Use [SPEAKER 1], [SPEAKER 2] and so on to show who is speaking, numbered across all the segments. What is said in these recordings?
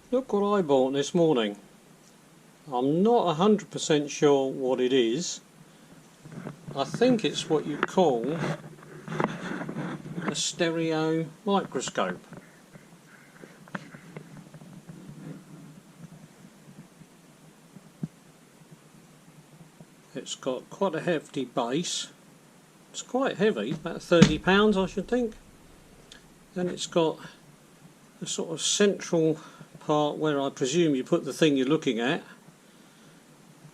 [SPEAKER 1] Look what I bought this morning. I'm not 100% sure what it is. I think it's what you call a stereo microscope. It's got quite a hefty base. It's quite heavy, about 30 pounds I should think. Then it's got a sort of central part where I presume you put the thing you're looking at,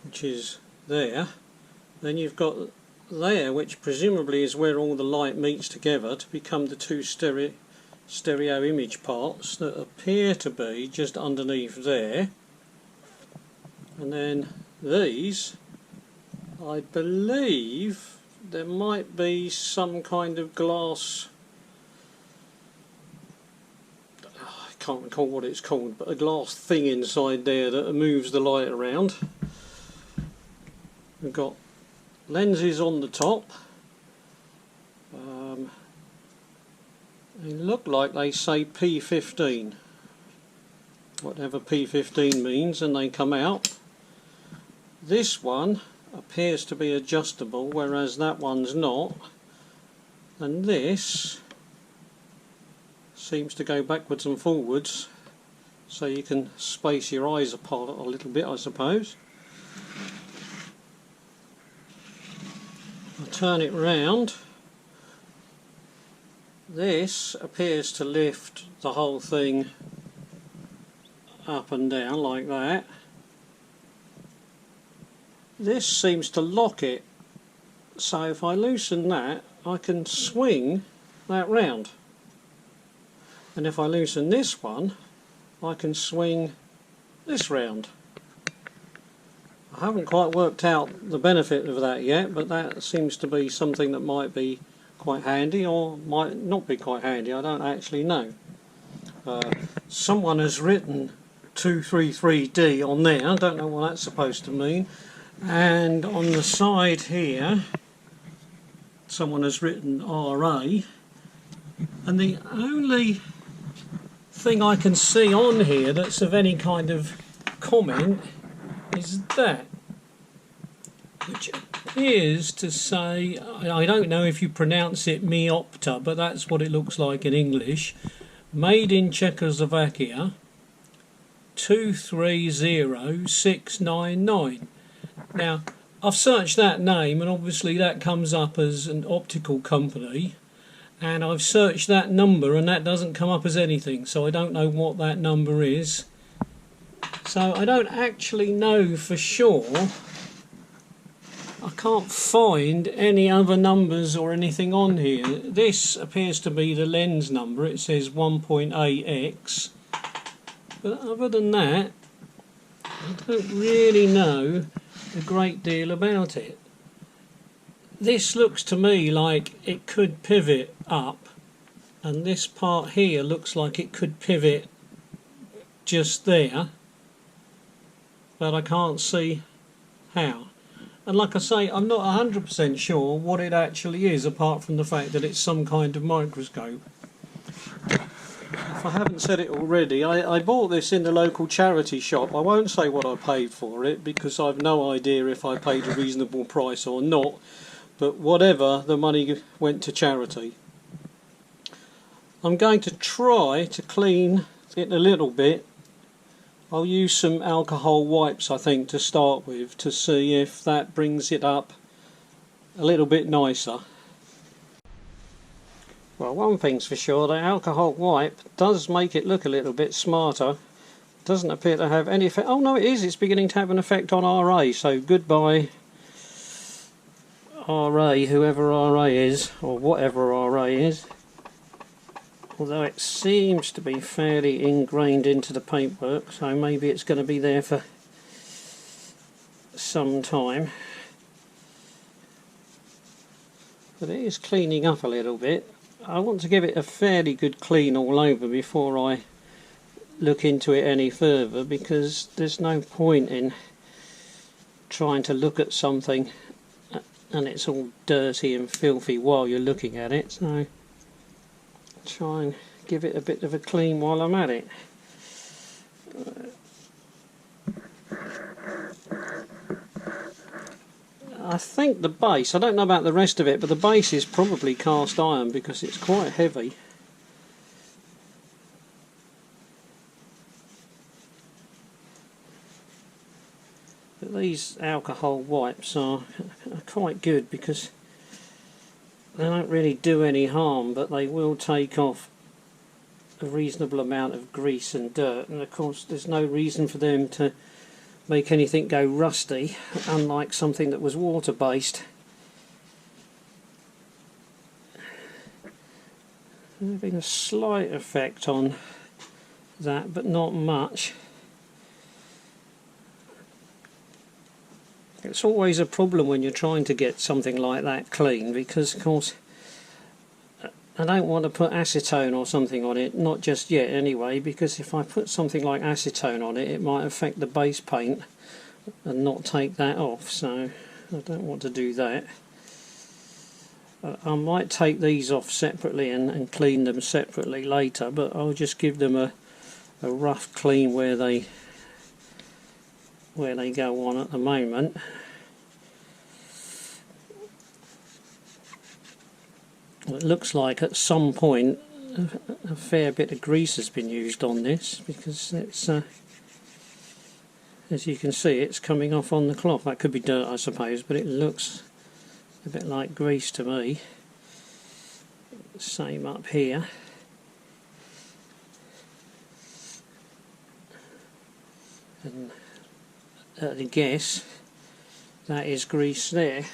[SPEAKER 1] which is there. Then you've got there, which presumably is where all the light meets together to become the two stereo image parts that appear to be just underneath there. And then these, I believe there might be some kind of glass, I can't recall what it's called, but a glass thing inside there that moves the light around. We've got lenses on the top. They look like they say P15, whatever P15 means, and they come out. This one appears to be adjustable, whereas that one's not, and this seems to go backwards and forwards, so you can space your eyes apart a little bit, I suppose. I'll turn it round. This appears to lift the whole thing up and down like that. This seems to lock it, so if I loosen that I can swing that round, and if I loosen this one I can swing this round. I haven't quite worked out the benefit of that yet, but that seems to be something that might be quite handy or might not be quite handy, I don't actually know. Someone has written 233D on there, I don't know what that's supposed to mean. And on the side here someone has written RA, and the only thing I can see on here that's of any kind of comment is that, which appears to say, I don't know if you pronounce it MeOpta, but that's what it looks like in English, made in Czechoslovakia 230699. Now, I've searched that name and obviously that comes up as an optical company, and I've searched that number and that doesn't come up as anything, so I don't know what that number is. So I don't actually know for sure. I can't find any other numbers or anything on here. This appears to be the lens number, it says 1.8x, but other than that I don't really know a great deal about it. This looks to me like it could pivot up, and this part here looks like it could pivot just there, but I can't see how. And like I say, I'm not 100% sure what it actually is, apart from the fact that it's some kind of microscope. If I haven't said it already, I bought this in the local charity shop. I won't say what I paid for it because I've no idea if I paid a reasonable price or not, but whatever, the money went to charity. I'm going to try to clean it a little bit. I'll use some alcohol wipes, I think, to start with, to see if that brings it up a little bit nicer. Well, one thing's for sure, the alcohol wipe does make it look a little bit smarter. Doesn't appear to have any effect. Oh no, it is, it's beginning to have an effect on RA, so goodbye RA, whoever RA is, or whatever RA is. Although it seems to be fairly ingrained into the paintwork, so maybe it's going to be there for some time. But it is cleaning up a little bit. I want to give it a fairly good clean all over before I look into it any further, because there's no point in trying to look at something and it's all dirty and filthy while you're looking at it. So try and give it a bit of a clean while I'm at it. I think the base, I don't know about the rest of it, but the base is probably cast iron because it's quite heavy. But these alcohol wipes are quite good because they don't really do any harm, but they will take off a reasonable amount of grease and dirt, and of course there's no reason for them to make anything go rusty, unlike something that was water based. There's been a slight effect on that, but not much. It's always a problem when you're trying to get something like that clean, because of course I don't want to put acetone or something on it, not just yet anyway, because if I put something like acetone on it, it might affect the base paint and not take that off, so I don't want to do that. I might take these off separately and clean them separately later, but I'll just give them a rough clean where they go on at the moment. It looks like at some point a fair bit of grease has been used on this, because it's as you can see, it's coming off on the cloth. That could be dirt, I suppose, but it looks a bit like grease to me. Same up here. And at a guess, that is grease there.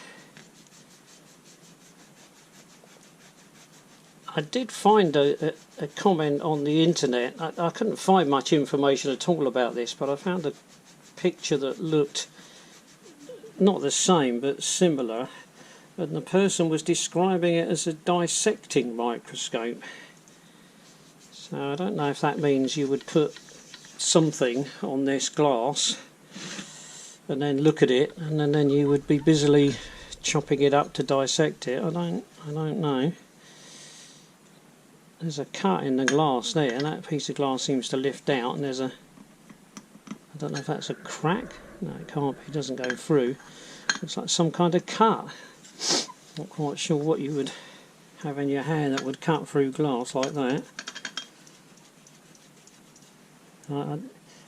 [SPEAKER 1] I did find a comment on the internet. I couldn't find much information at all about this, but I found a picture that looked not the same but similar, and the person was describing it as a dissecting microscope. So I don't know if that means you would put something on this glass and then look at it, and then you would be busily chopping it up to dissect it. I don't know. There's a cut in the glass there, and that piece of glass seems to lift out, and there's a, I don't know if that's a crack. No, it can't be, it doesn't go through. Looks like some kind of cut. Not quite sure what you would have in your hand that would cut through glass like that.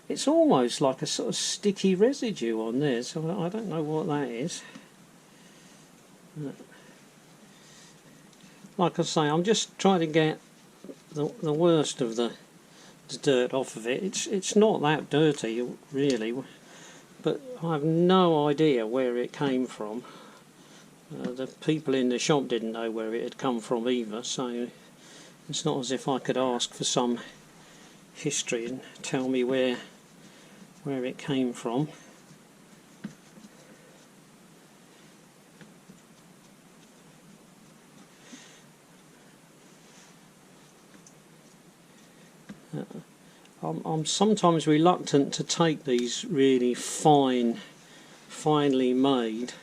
[SPEAKER 1] It's almost like a sort of sticky residue on there, so I don't know what that is. Like I say, I'm just trying to get the worst of the dirt off of it. It's not that dirty really, but I have no idea where it came from. The people in the shop didn't know where it had come from either, so it's not as if I could ask for some history and tell me where it came from. I'm sometimes reluctant to take these really finely made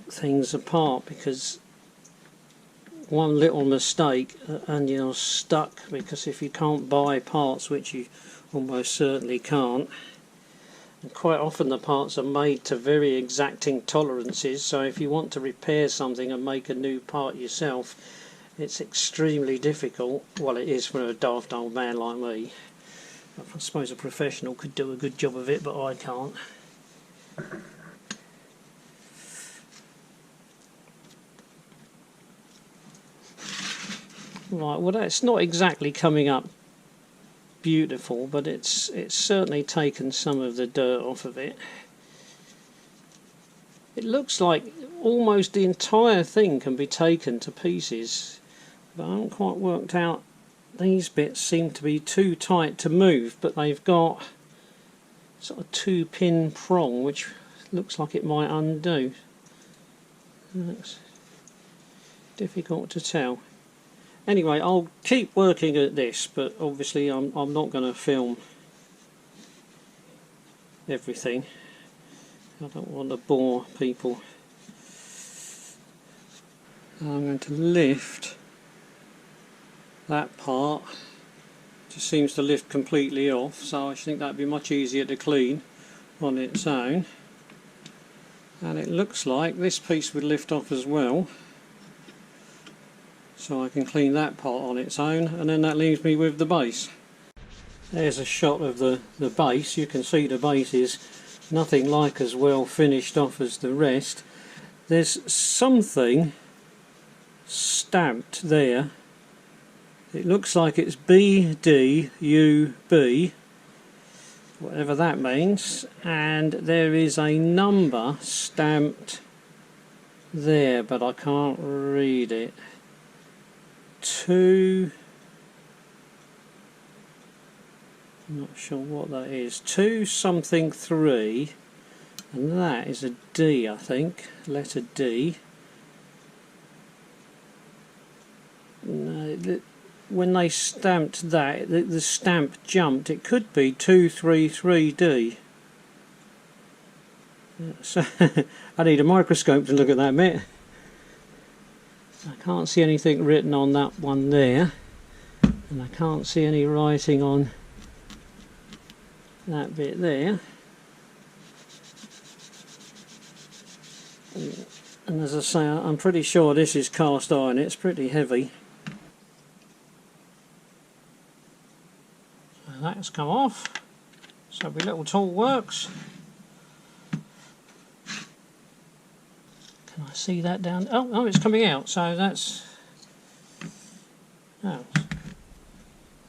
[SPEAKER 1] things apart, because one little mistake and you're stuck, because if you can't buy parts, which you almost certainly can't, and quite often the parts are made to very exacting tolerances, so if you want to repair something and make a new part yourself, it's extremely difficult. Well, it is for a daft old man like me. I suppose a professional could do a good job of it, but I can't. Right, well, that's not exactly coming up beautiful, but it's certainly taken some of the dirt off of it. It looks like almost the entire thing can be taken to pieces, but I haven't quite worked out. These bits seem to be too tight to move, but they've got sort of 2-pin prong, which looks like it might undo. That's difficult to tell. Anyway, I'll keep working at this, but obviously I'm not going to film everything. I don't want to bore people. I'm going to lift that part. Just seems to lift completely off, so I think that'd be much easier to clean. on its own, and it looks like this piece would lift off as well, so I can clean that part on its own, and then that leaves me with the base. There's a shot of the base. You can see the base is nothing like as well finished off as the rest. There's something stamped there. It looks like it's BDUB, whatever that means, and there is a number stamped there, but I can't read it. 2, I'm not sure what that is. 2 something 3, and that is a D, I think, letter D. No, when they stamped that, the stamp jumped. It could be 233D. So I need a microscope to look at that bit. I can't see anything written on that one there, and I can't see any writing on that bit there. And as I say, I'm pretty sure this is cast iron. It's pretty heavy. So that's come off. So my little tool works. Can I see that down? Oh, it's coming out. So that's... Oh,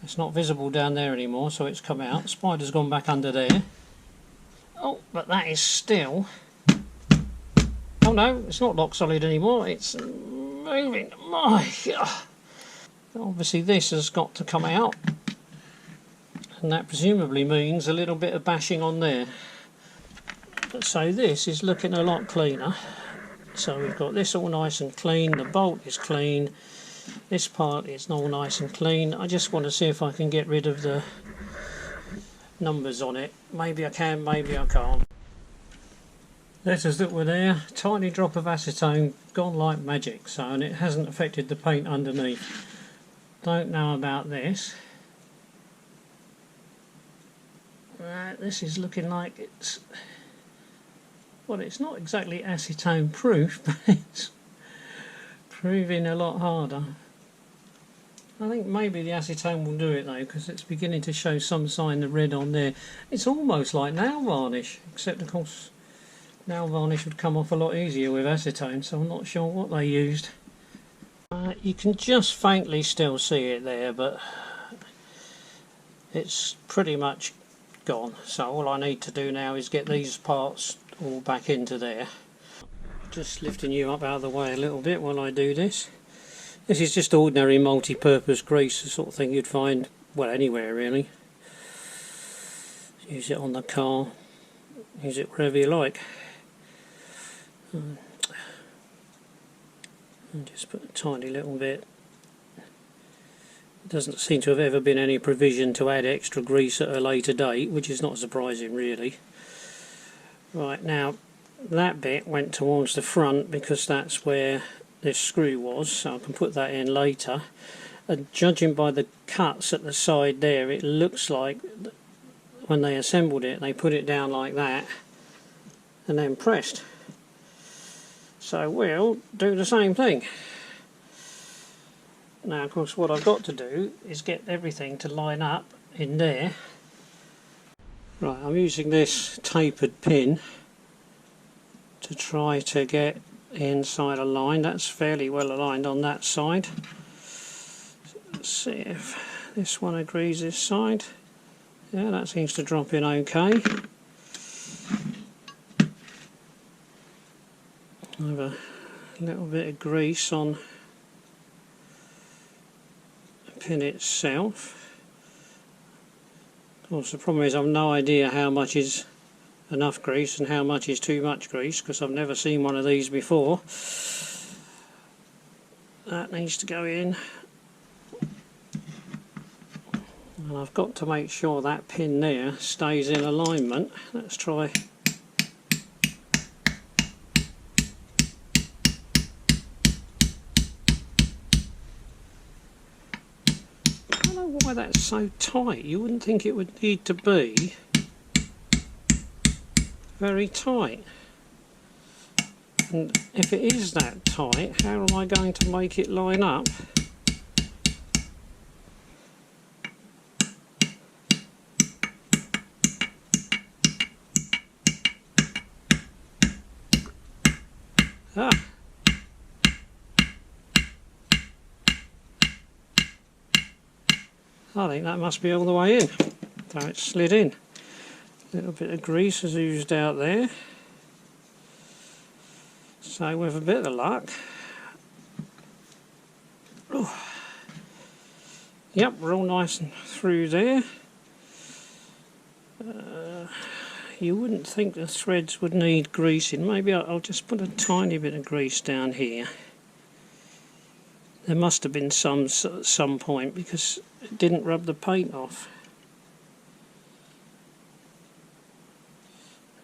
[SPEAKER 1] it's not visible down there anymore, so it's come out. Spider's gone back under there. Oh, but that is still... Oh no, it's not lock solid anymore. It's moving. My God. Obviously this has got to come out, and that presumably means a little bit of bashing on there. So this is looking a lot cleaner. So we've got this all nice and clean, the bolt is clean, this part is all nice and clean. I just want to see if I can get rid of the numbers on it. Maybe I can, maybe I can't. Letters that were there, tiny drop of acetone, gone like magic, so, and it hasn't affected the paint underneath. Don't know about this. Right, this is looking like it's... Well, it's not exactly acetone proof, but it's proving a lot harder. I think maybe the acetone will do it though, because it's beginning to show some sign of red on there. It's almost like nail varnish, except of course nail varnish would come off a lot easier with acetone, so I'm not sure what they used. You can just faintly still see it there, but it's pretty much gone. So all I need to do now is get these parts all back into there. Just lifting you up out of the way a little bit while I do this. This is just ordinary multi-purpose grease, the sort of thing you'd find, well, anywhere really. Use it on the car, use it wherever you like. And just put a tiny little bit. It doesn't seem to have ever been any provision to add extra grease at a later date, which is not surprising really. Right, now that bit went towards the front because that's where this screw was, so I can put that in later. And judging by the cuts at the side there, it looks like when they assembled it, they put it down like that and then pressed. So we'll do the same thing. Now of course what I've got to do is get everything to line up in there. Right, I'm using this tapered pin to try to get inside a line. That's fairly well aligned on that side. Let's see if this one agrees this side. Yeah, that seems to drop in okay. I have a little bit of grease on the pin itself. Of course the problem is I've no idea how much is enough grease and how much is too much grease, because I've never seen one of these before. That needs to go in, and I've got to make sure that pin there stays in alignment. Let's try. I don't know why that's so tight. You wouldn't think it would need to be. very tight. And if it is that tight, how am I going to make it line up? Ah! I think that must be all the way in. So it's slid in. A little bit of grease has oozed out there. So with a bit of luck, yep, we're all nice and through there. You wouldn't think the threads would need greasing. Maybe I'll just put a tiny bit of grease down here. There must have been some at some point because it didn't rub the paint off.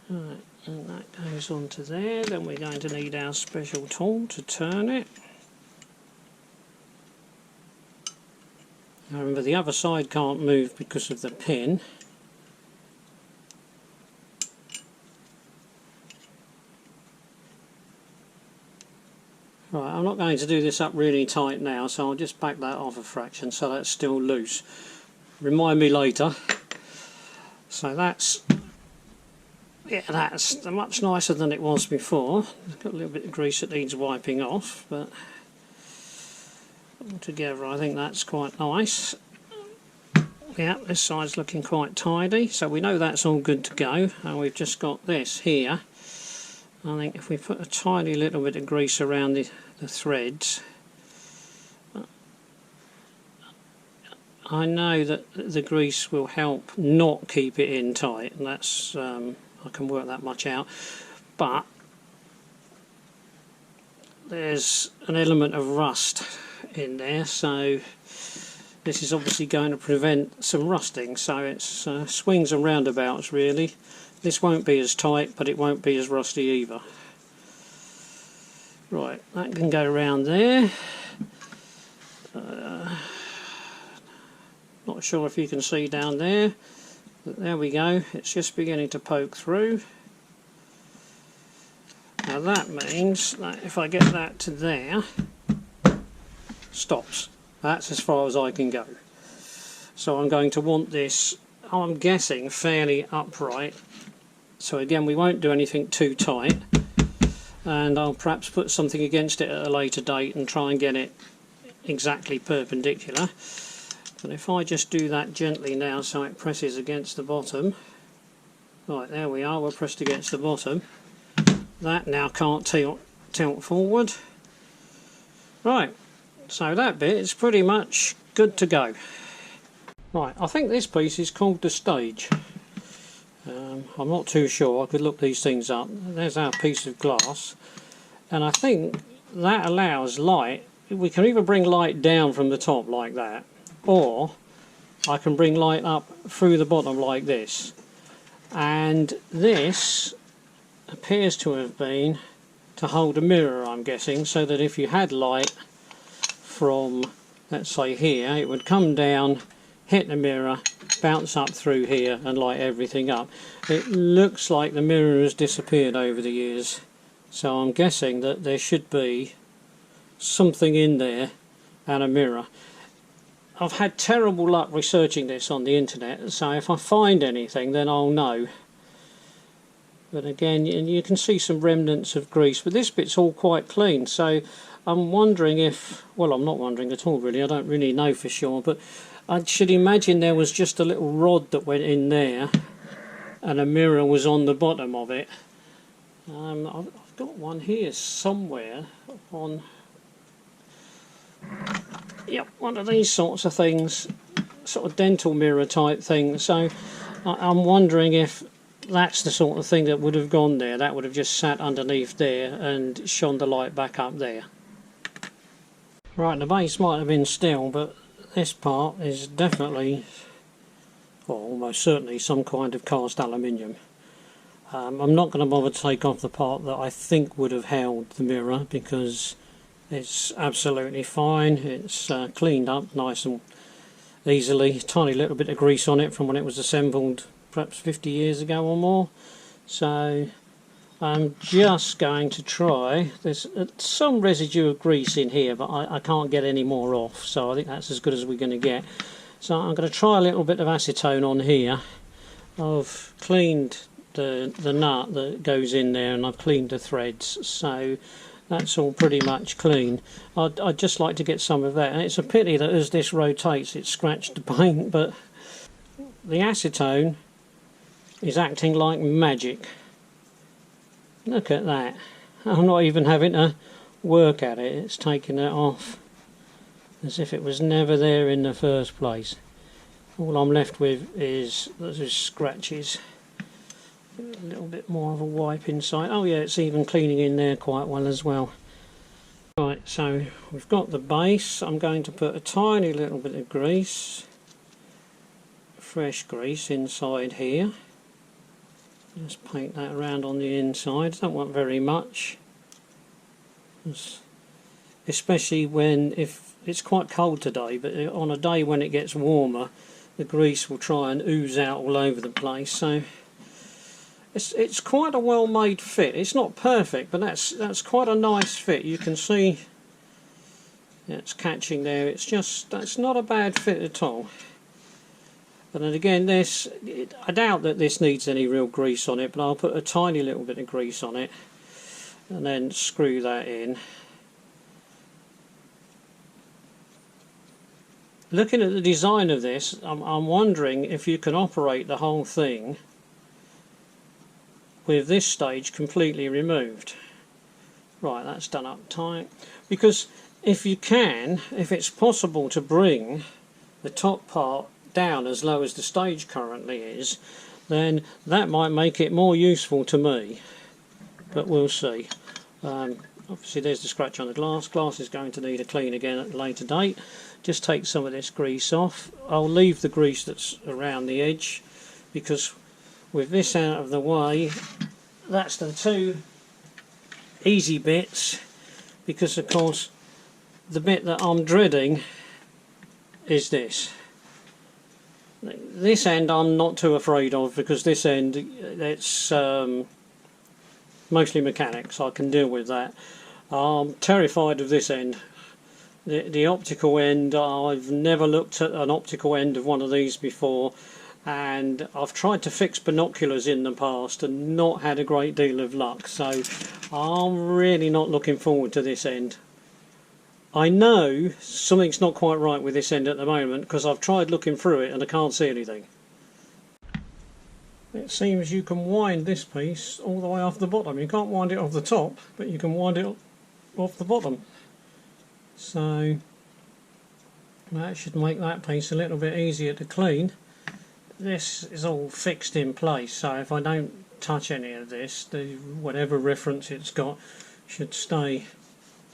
[SPEAKER 1] Right, and that goes onto there. Then we're going to need our special tool to turn it. Now remember, the other side can't move because of the pin. Right, I'm not going to do this up really tight now, so I'll just back that off a fraction so that's still loose. Remind me later. So that's much nicer than it was before. It's got a little bit of grease that needs wiping off, but altogether I think that's quite nice. Yeah, this side's looking quite tidy, so we know that's all good to go. And we've just got this here. I think if we put a tiny little bit of grease around the threads, I know that the grease will help not keep it in tight, and that's I can work that much out. But there's an element of rust in there, so this is obviously going to prevent some rusting. So it's swings and roundabouts really. This won't be as tight, but it won't be as rusty either. Right, that can go around there. Not sure if you can see down there, but there we go. It's just beginning to poke through. Now that means that if I get that to there, stops. That's as far as I can go. So I'm going to want this, I'm guessing, fairly upright. So again, we won't do anything too tight, and I'll perhaps put something against it at a later date and try and get it exactly perpendicular. But if I just do that gently now so it presses against the bottom, right, there we are, we're pressed against the bottom. That now can't tilt forward. Right, so that bit is pretty much good to go. Right, I think this piece is called the stage. I'm not too sure, I could look these things up. There's our piece of glass, and I think that allows light. We can either bring light down from the top like that, or I can bring light up through the bottom like this. And this appears to have been to hold a mirror, I'm guessing, so that if you had light from, let's say here, it would come down, hit the mirror, bounce up through here and light everything up. It looks like the mirror has disappeared over the years, so I'm guessing that there should be something in there and a mirror. I've had terrible luck researching this on the internet, so if I find anything then I'll know. But again, you can see some remnants of grease, but this bit's all quite clean, so I'm wondering if, well, I'm not wondering at all really, I don't really know for sure, but I should imagine there was just a little rod that went in there and a mirror was on the bottom of it. I've got one here somewhere on, yep, one of these sorts of things, sort of dental mirror type thing. So I'm wondering if that's the sort of thing that would have gone there. That would have just sat underneath there and shone the light back up there. Right, the base might have been steel, but this part is definitely, or almost certainly, some kind of cast aluminium. I'm not going to bother to take off the part that I think would have held the mirror because it's absolutely fine. It's cleaned up nice and easily. Tiny little bit of grease on it from when it was assembled perhaps 50 years ago or more. So I'm just going to try, there's some residue of grease in here, but I can't get any more off, so I think that's as good as we're going to get. So I'm going to try a little bit of acetone on here. I've cleaned the nut that goes in there, and I've cleaned the threads, so that's all pretty much clean. I'd just like to get some of that, and it's a pity that as this rotates it scratched the paint, but the acetone is acting like magic. Look at that. I'm not even having to work at it, it's taking it off as if it was never there in the first place. All I'm left with is those scratches. A little bit more of a wipe inside. Oh yeah, it's even cleaning in there quite well as well. Right, so we've got the base. I'm going to put a tiny little bit of grease, fresh grease, inside here. Just paint that around on the inside. Don't want very much, especially if it's quite cold today, but on a day when it gets warmer the grease will try and ooze out all over the place. So it's quite a well made fit. It's not perfect, but that's quite a nice fit. You can see it's catching there. That's not a bad fit at all. But then again, I doubt that this needs any real grease on it, but I'll put a tiny little bit of grease on it and then screw that in. Looking at the design of this, I'm wondering if you can operate the whole thing with this stage completely removed. Right, that's done up tight. Because if it's possible to bring the top part down as low as the stage currently is, then that might make it more useful to me, but we'll see. Obviously there's the scratch on the glass. Glass is going to need a clean again at a later date. Just take some of this grease off. I'll leave the grease that's around the edge, because with this out of the way, that's the two easy bits, because of course the bit that I'm dreading is this. This end I'm not too afraid of, because this end, it's mostly mechanics, I can deal with that. I'm terrified of this end. The optical end, I've never looked at an optical end of one of these before, and I've tried to fix binoculars in the past and not had a great deal of luck, so I'm really not looking forward to this end. I know something's not quite right with this end at the moment, because I've tried looking through it and I can't see anything. It seems you can wind this piece all the way off the bottom. You can't wind it off the top, but you can wind it off the bottom. So that should make that piece a little bit easier to clean. This is all fixed in place, so if I don't touch any of this, whatever reference it's got should stay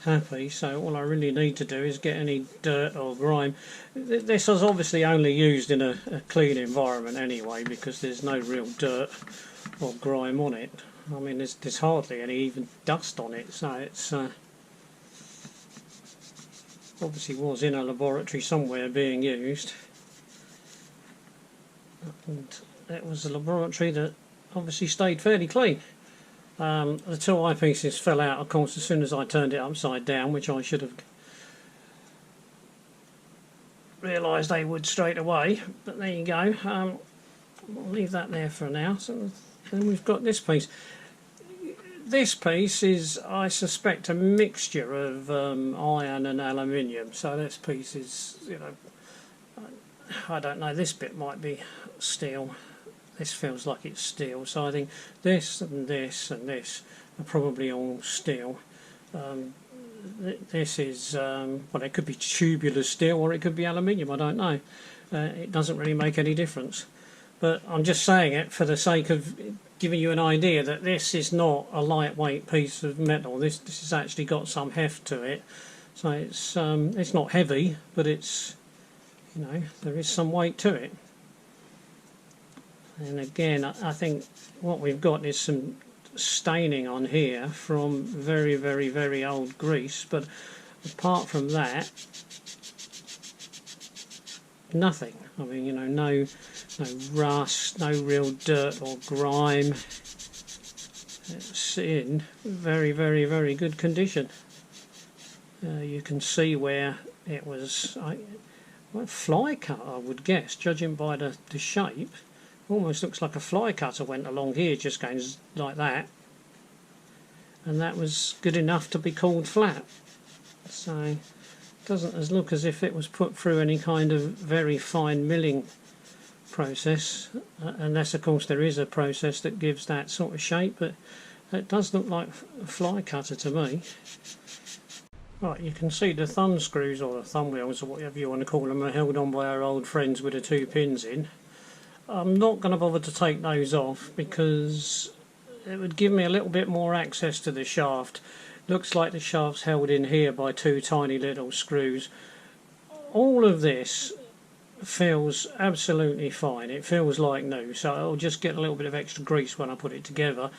[SPEAKER 1] happy. So all I really need to do is get any dirt or grime. This is obviously only used in a clean environment anyway, because there's no real dirt or grime on it. I mean, there's hardly any even dust on it, so it's obviously was in a laboratory somewhere being used, and it was a laboratory that obviously stayed fairly clean. The two eyepieces fell out, of course, as soon as I turned it upside down, which I should have realised they would straight away, but there you go. We'll leave that there for now. So then we've got this piece. This piece is, I suspect, a mixture of iron and aluminium, so this piece is, you know, I don't know, this bit might be steel. This feels like it's steel, so I think this and this and this are probably all steel. This is, well, it could be tubular steel or it could be aluminium, I don't know. It doesn't really make any difference. But I'm just saying it for the sake of giving you an idea that this is not a lightweight piece of metal. This has actually got some heft to it. So it's not heavy, but it's, you know, there is some weight to it. And again, I think what we've got is some staining on here from very, very, very old grease, but apart from that, nothing. I mean, you know, no rust, no real dirt or grime. It's in very, very, very good condition. You can see where it was fly cut, I would guess, judging by the shape. Almost looks like a fly cutter went along here, just going like that, and that was good enough to be called flat. So it doesn't look as if it was put through any kind of very fine milling process, unless of course there is a process that gives that sort of shape, but it does look like a fly cutter to me. Right, you can see the thumb screws, or the thumb wheels, or whatever you want to call them, are held on by our old friends with the 2 pins in. I'm not going to bother to take those off because it would give me a little bit more access to the shaft. Looks like the shaft's held in here by 2 tiny little screws. All of this feels absolutely fine. It feels like new, so I'll just get a little bit of extra grease when I put it together.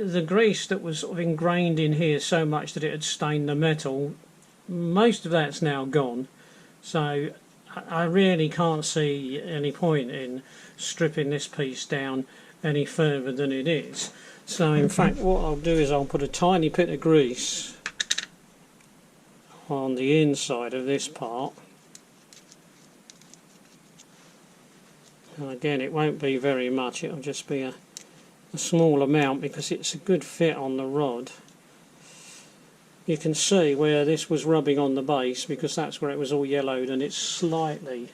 [SPEAKER 1] The grease that was sort of ingrained in here so much that it had stained the metal, most of that's now gone, so I really can't see any point in stripping this piece down any further than it is. So in fact what I'll do is I'll put a tiny bit of grease on the inside of this part, and again it won't be very much, it'll just be a small amount because it's a good fit on the rod. You can see where this was rubbing on the base because that's where it was all yellowed, and it's slightly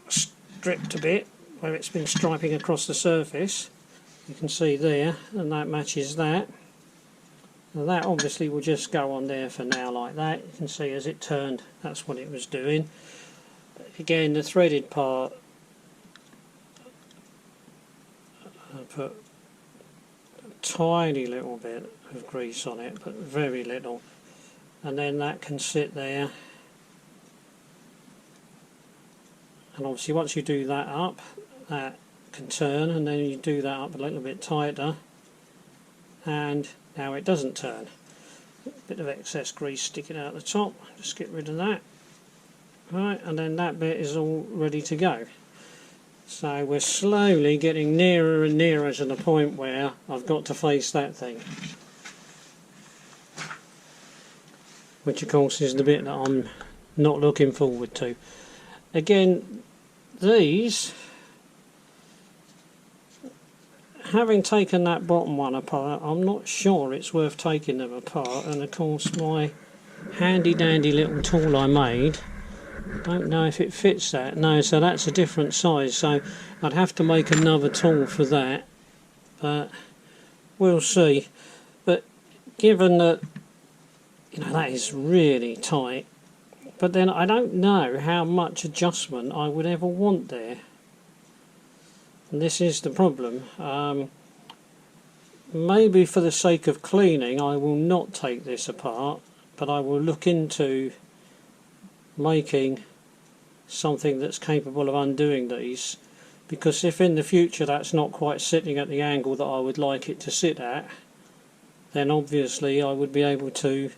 [SPEAKER 1] stripped a bit where it's been striping across the surface. You can see there, and that matches that. Now that obviously will just go on there for now like that. You can see as it turned, that's what it was doing. Again, the threaded part, I put a tiny little bit of grease on it, but very little, and then that can sit there. And obviously once you do that up, that can turn, and then you do that up a little bit tighter, and now it doesn't turn. A bit of excess grease sticking out the top, just get rid of that. Right, and then that bit is all ready to go. So we're slowly getting nearer and nearer to the point where I've got to face that thing, which of course is the bit that I'm not looking forward to. Again, these, having taken that bottom one apart, I'm not sure it's worth taking them apart, and of course my handy dandy little tool I made, don't know if it fits that. No, so that's a different size, so I'd have to make another tool for that, but we'll see. But given that, you know, that is really tight, but then I don't know how much adjustment I would ever want there, and this is the problem. Maybe for the sake of cleaning I will not take this apart, but I will look into making something that's capable of undoing these, because if in the future that's not quite sitting at the angle that I would like it to sit at, then obviously I would be able to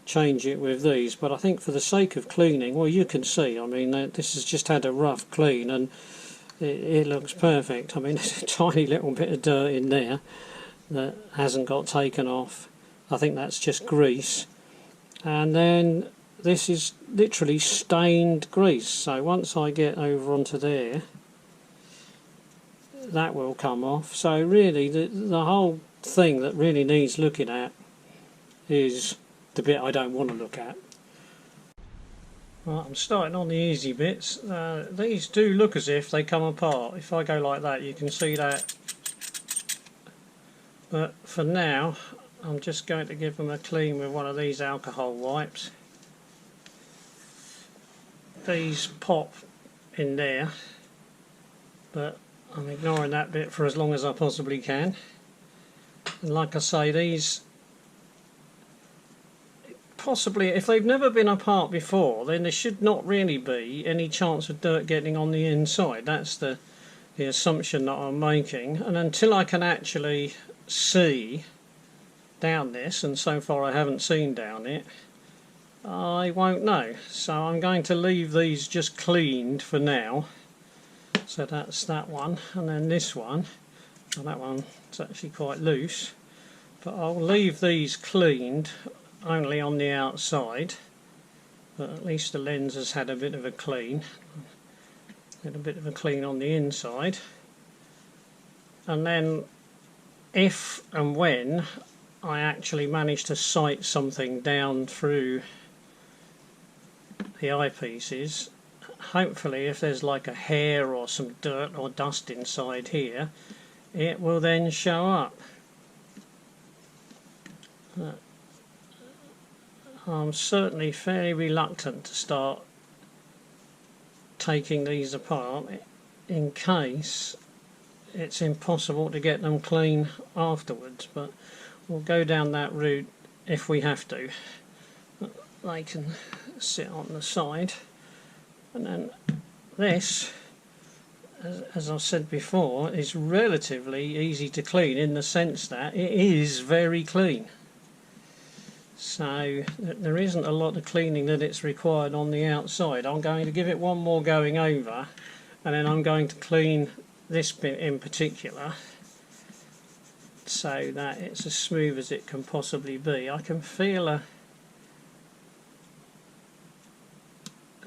[SPEAKER 1] change it with these. But I think for the sake of cleaning, well, you can see, I mean, this has just had a rough clean and it looks perfect. I mean, there's a tiny little bit of dirt in there that hasn't got taken off. I think that's just grease, and then this is literally stained grease, so once I get over onto there that will come off. So really the whole thing that really needs looking at is the bit I don't want to look at. Right, I'm starting on the easy bits. These do look as if they come apart. If I go like that you can see that, but for now I'm just going to give them a clean with one of these alcohol wipes. These pop in there, but I'm ignoring that bit for as long as I possibly can. And like I say, these possibly, if they've never been apart before, then there should not really be any chance of dirt getting on the inside. That's the assumption that I'm making, and until I can actually see down this, and so far I haven't seen down it, I won't know. So I'm going to leave these just cleaned for now. So that's that one, and then this one, and that one's actually quite loose, but I'll leave these cleaned only on the outside, but at least the lens has had a bit of a clean. Get a bit of a clean on the inside, and then if and when I actually manage to sight something down through the eyepieces, hopefully if there's like a hair or some dirt or dust inside here, it will then show up. I'm certainly fairly reluctant to start taking these apart in case it's impossible to get them clean afterwards, but we'll go down that route if we have to. They can sit on the side, and then this, as I've said before, is relatively easy to clean in the sense that it is very clean. So there isn't a lot of cleaning that it's required on the outside. I'm going to give it one more going over, and then I'm going to clean this bit in particular so that it's as smooth as it can possibly be. I can feel a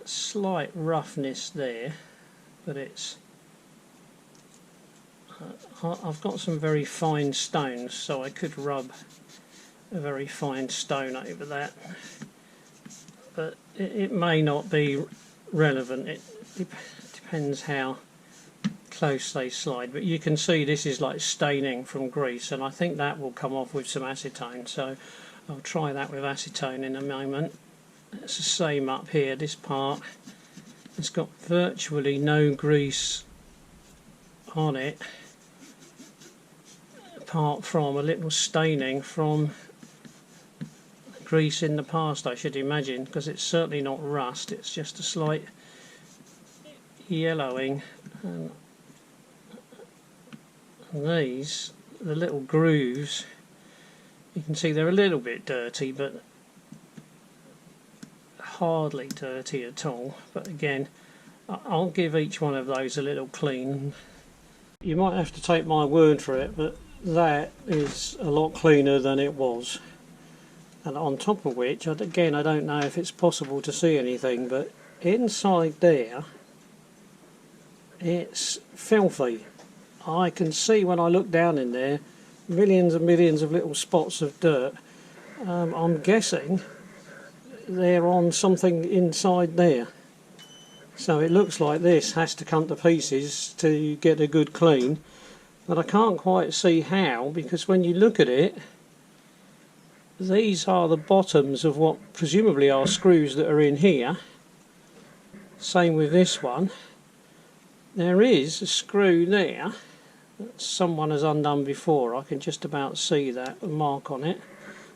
[SPEAKER 1] slight roughness there, but it's I've got some very fine stones, so I could rub a very fine stone over that, but it may not be relevant. It depends how close they slide, but you can see this is like staining from grease, and I think that will come off with some acetone, so I'll try that with acetone in a moment. It's the same up here. This part, it's got virtually no grease on it apart from a little staining from grease in the past, I should imagine, because it's certainly not rust, it's just a slight yellowing. And these, the little grooves, you can see they're a little bit dirty, but hardly dirty at all. But again, I'll give each one of those a little clean. You might have to take my word for it, but that is a lot cleaner than it was. And on top of which, again, I don't know if it's possible to see anything, but inside there it's filthy. I can see when I look down in there millions and millions of little spots of dirt. I'm guessing they're on something inside there, so it looks like this has to come to pieces to get a good clean, but I can't quite see how, because when you look at it, these are the bottoms of what presumably are screws that are in here. Same with this one. There is a screw there that someone has undone before. I can just about see that mark on it.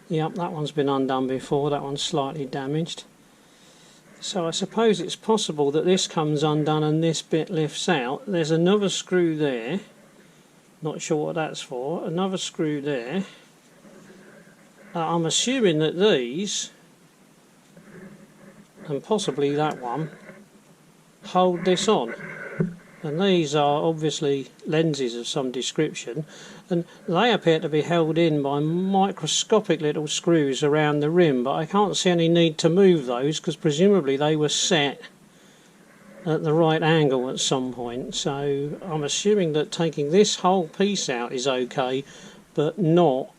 [SPEAKER 1] Yep, that one's been undone before. That one's slightly damaged. So I suppose it's possible that this comes undone and this bit lifts out. There's another screw there. Not sure what that's for. Another screw there. I'm assuming that these, and possibly that one, hold this on. And these are obviously lenses of some description, and they appear to be held in by microscopic little screws around the rim, but I can't see any need to move those because presumably they were set at the right angle at some point. So I'm assuming that taking this whole piece out is okay, but not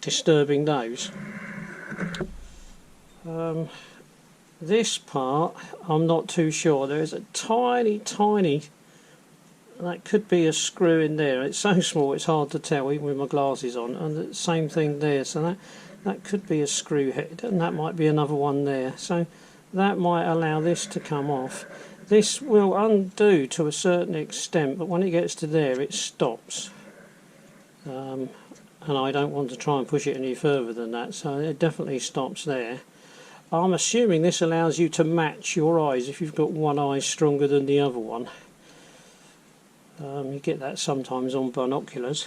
[SPEAKER 1] disturbing those. This part I'm not too sure. There is a tiny, that could be a screw in there. It's so small it's hard to tell even with my glasses on, and the same thing there, so that could be a screw head, and that might be another one there, so that might allow this to come off. This will undo to a certain extent, but when it gets to there it stops. And I don't want to try and push it any further than that, so it definitely stops there. I'm assuming this allows you to match your eyes if you've got one eye stronger than the other one. You get that sometimes on binoculars.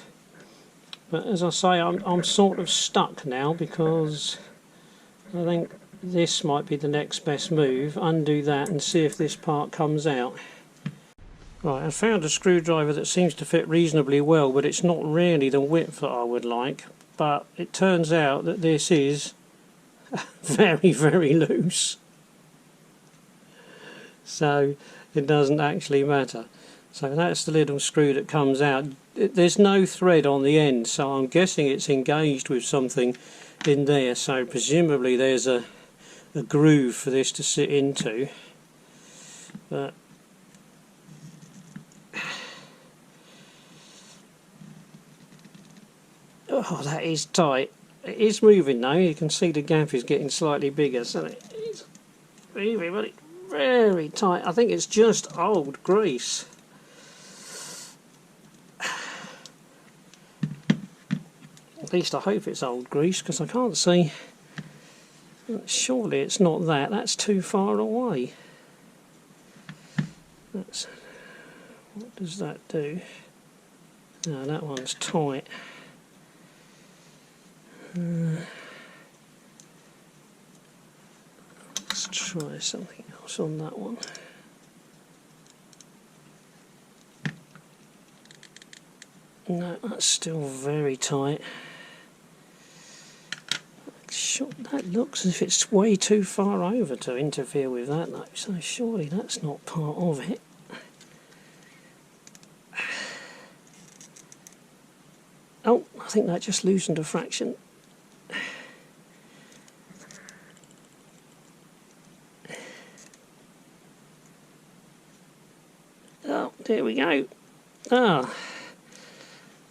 [SPEAKER 1] But as I say, I'm sort of stuck now, because I think this might be the next best move. Undo that and see if this part comes out. Right, I found a screwdriver that seems to fit reasonably well, but it's not really the width that I would like. But it turns out that this is very, very loose. So it doesn't actually matter. So that's the little screw that comes out. There's no thread on the end, so I'm guessing it's engaged with something in there. So presumably there's a groove for this to sit into. But oh, that is tight. It is moving though. You can see the gap is getting slightly bigger, so it is moving, but it's very tight. I think it's just old grease. At least I hope it's old grease, because I can't see. Surely it's not that. That's too far away. What does that do? No, that one's tight. Let's try something else on that one. No, that's still very tight. That looks as if it's way too far over to interfere with that though, so surely that's not part of it. Oh, I think that just loosened a fraction. Oh, there we go. Ah,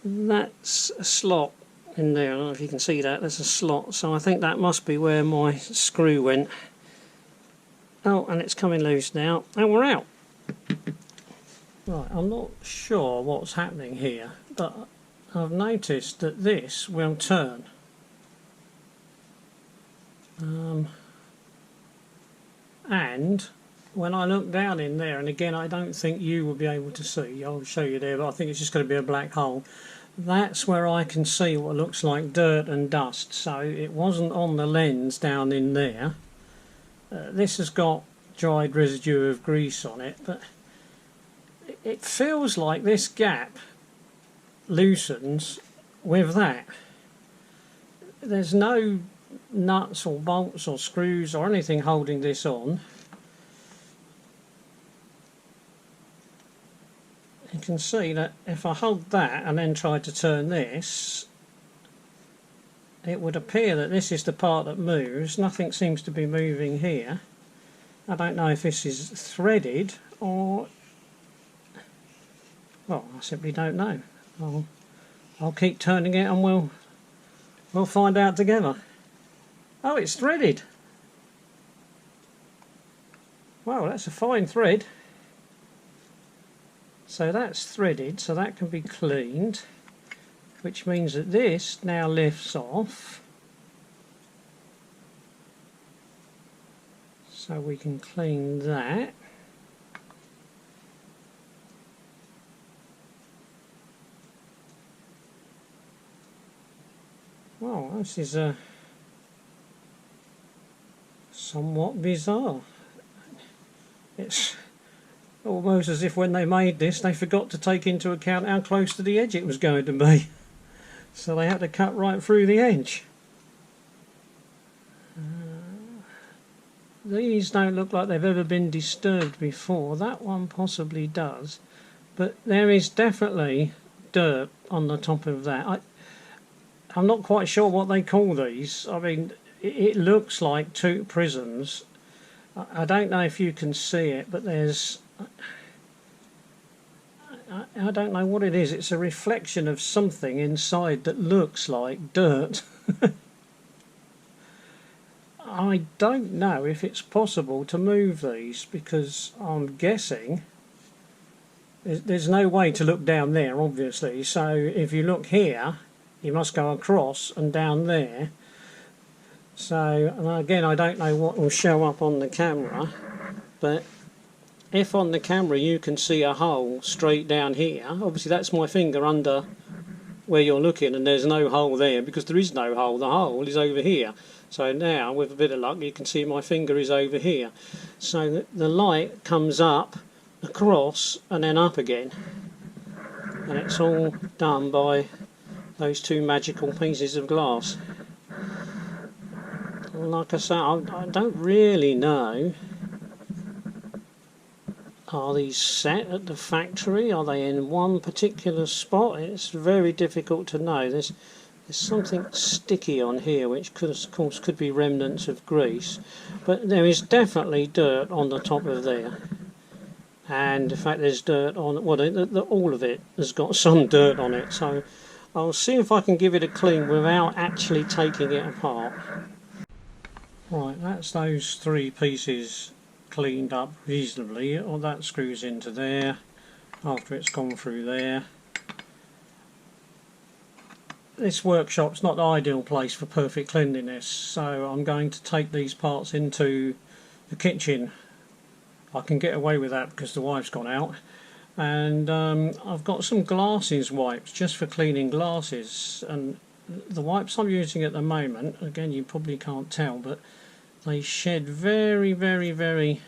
[SPEAKER 1] that's a slot in there. I don't know if you can see that. There's a slot, so I think that must be where my screw went. Oh, and it's coming loose now, and we're out. Right, I'm not sure what's happening here, but I've noticed that this will turn. And when I look down in there, and again I don't think you will be able to see, I'll show you there, but I think it's just going to be a black hole. That's where I can see what looks like dirt and dust, so it wasn't on the lens down in there. This has got dried residue of grease on it, but it feels like this gap loosens with that. There's no nuts or bolts or screws or anything holding this on. You can see that if I hold that and then try to turn this, it would appear that this is the part that moves. Nothing seems to be moving here. I don't know if this is threaded or... well, I simply don't know. I'll keep turning it and we'll find out together. Oh, it's threaded. Wow, that's a fine thread. So that's threaded, so that can be cleaned, which means that this now lifts off. So we can clean that. Well, this is somewhat bizarre. It's almost as if when they made this they forgot to take into account how close to the edge it was going to be. So they had to cut right through the edge. These don't look like they've ever been disturbed before. That one possibly does. But there is definitely dirt on the top of that. I'm not quite sure what they call these. I mean, it looks like two prisms. I don't know if you can see it, but there's... I don't know what it is. It's a reflection of something inside that looks like dirt. I don't know if it's possible to move these, because I'm guessing there's no way to look down there, obviously. So if you look here, you must go across and down there. So, and again, I don't know what will show up on the camera, but if on the camera you can see a hole straight down here, obviously that's my finger under where you're looking, and there's no hole there because there is no hole. The hole is over here. So now, with a bit of luck, you can see my finger is over here. So the light comes up across and then up again, and it's all done by those two magical pieces of glass. Like I say, I don't really know. Are these set at the factory? Are they in one particular spot? It's very difficult to know. There's something sticky on here, which could, of course, could be remnants of grease, but there is definitely dirt on the top of there. And in fact, there's dirt on, well, all of it has got some dirt on it. So I'll see if I can give it a clean without actually taking it apart. Right, that's those three pieces cleaned up reasonably. All that screws into there after it's gone through there. This workshop's not the ideal place for perfect cleanliness, so I'm going to take these parts into the kitchen. I can get away with that because the wife's gone out, and I've got some glasses wipes just for cleaning glasses, and the wipes I'm using at the moment, again you probably can't tell, but they shed very, very, very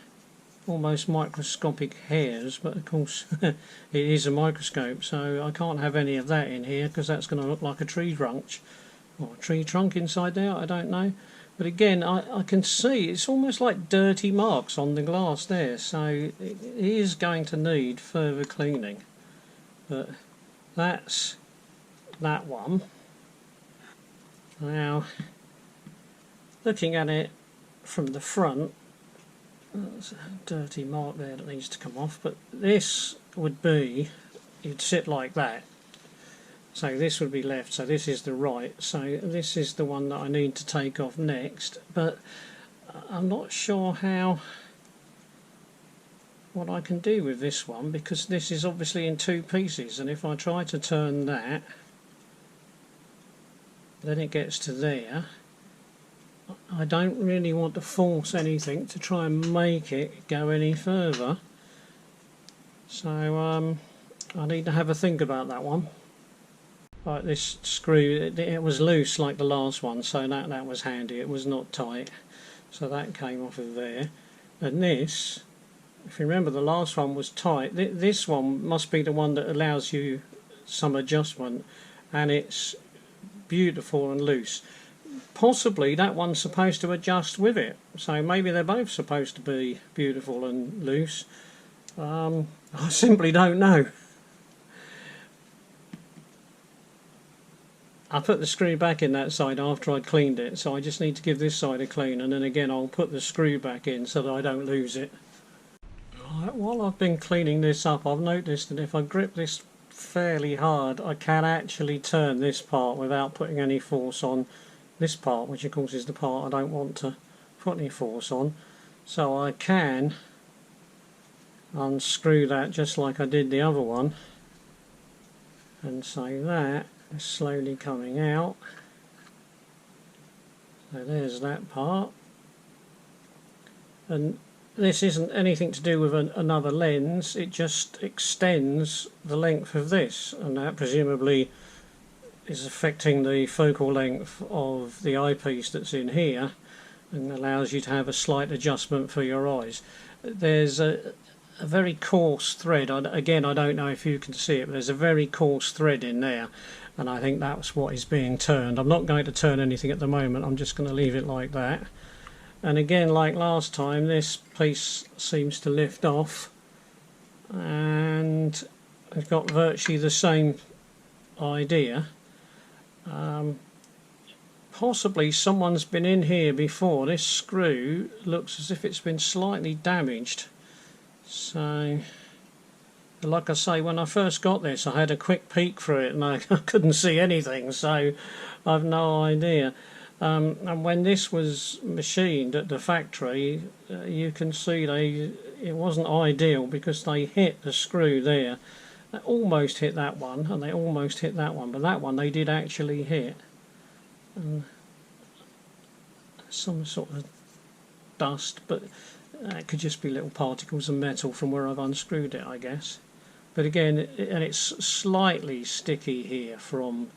[SPEAKER 1] almost microscopic hairs, but of course it is a microscope, so I can't have any of that in here because that's going to look like a tree trunk, or a tree trunk inside there, I don't know. But again, I can see it's almost like dirty marks on the glass there, so it is going to need further cleaning. But that's that one. Now, looking at it from the front, there's a dirty mark there that needs to come off, but this would be, you'd sit like that, so this would be left, so this is the right, so this is the one that I need to take off next, but I'm not sure what I can do with this one, because this is obviously in two pieces, and if I try to turn that, then it gets to there. I don't really want to force anything to try and make it go any further, so I need to have a think about that one. Right, this screw, it was loose like the last one, so that was handy. It was not tight, so that came off of there. And this, if you remember, the last one was tight. This one must be the one that allows you some adjustment, and it's beautiful and loose. Possibly that one's supposed to adjust with it, so maybe they're both supposed to be beautiful and loose. I simply don't know. I put the screw back in that side after I'd cleaned it, so I just need to give this side a clean, and then again I'll put the screw back in so that I don't lose it. Right, while I've been cleaning this up, I've noticed that if I grip this fairly hard, I can actually turn this part without putting any force on this part, which of course is the part I don't want to put any force on. So I can unscrew that just like I did the other one, and say that is slowly coming out. So there's that part, and this isn't anything to do with another lens, it just extends the length of this, and that presumably is affecting the focal length of the eyepiece that's in here, and allows you to have a slight adjustment for your eyes. There's a very coarse thread, again I don't know if you can see it, but there's a very coarse thread in there, and I think that's what is being turned. I'm not going to turn anything at the moment, I'm just going to leave it like that. And again, like last time, this piece seems to lift off, and I've got virtually the same idea. Possibly someone's been in here before. This screw looks as if it's been slightly damaged, so like I say, when I first got this I had a quick peek through it and I couldn't see anything, so I've no idea. And when this was machined at the factory, you can see it wasn't ideal because they hit the screw there. They almost hit that one, and they almost hit that one, but that one they did actually hit. And some sort of dust, but it could just be little particles of metal from where I've unscrewed it, I guess. But again, and it's slightly sticky here from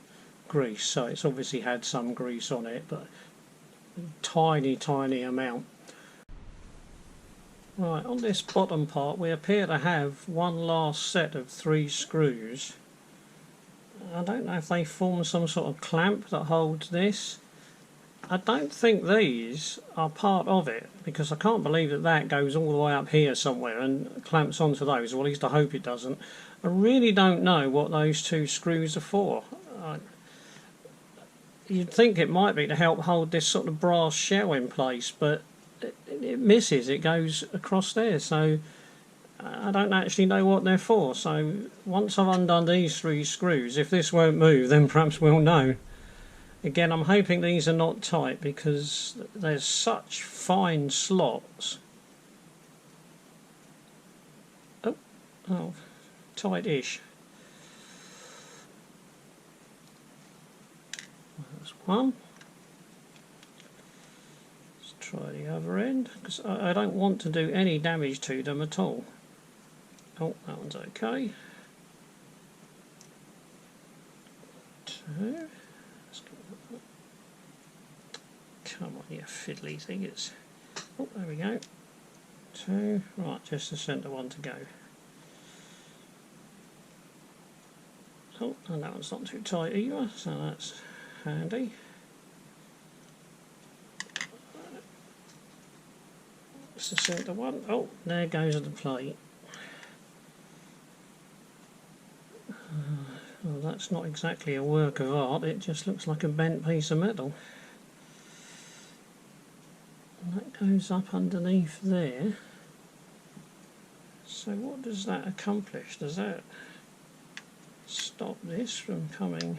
[SPEAKER 1] grease, so it's obviously had some grease on it, but tiny amount. Right, on this bottom part we appear to have one last set of 3 screws. I don't know if they form some sort of clamp that holds this. I don't think these are part of it, because I can't believe that that goes all the way up here somewhere and clamps onto those, or at least I hope it doesn't. I really don't know what those 2 screws are for. You'd think it might be to help hold this sort of brass shell in place, but it misses, it goes across there, so I don't actually know what they're for. So once I've undone these 3 screws, if this won't move, then perhaps we'll know. Again, I'm hoping these are not tight, because there's such fine slots. Oh, tight-ish. That's one. Try the other end, because I don't want to do any damage to them at all. Oh, that one's okay. 2. Come on, you fiddly things. Oh, there we go. 2. Right, just the centre one to go. Oh, and that one's not too tight either, so that's handy. The centre one. Oh, there goes the plate. Well, that's not exactly a work of art, it just looks like a bent piece of metal. And that goes up underneath there. So what does that accomplish? Does that stop this from coming?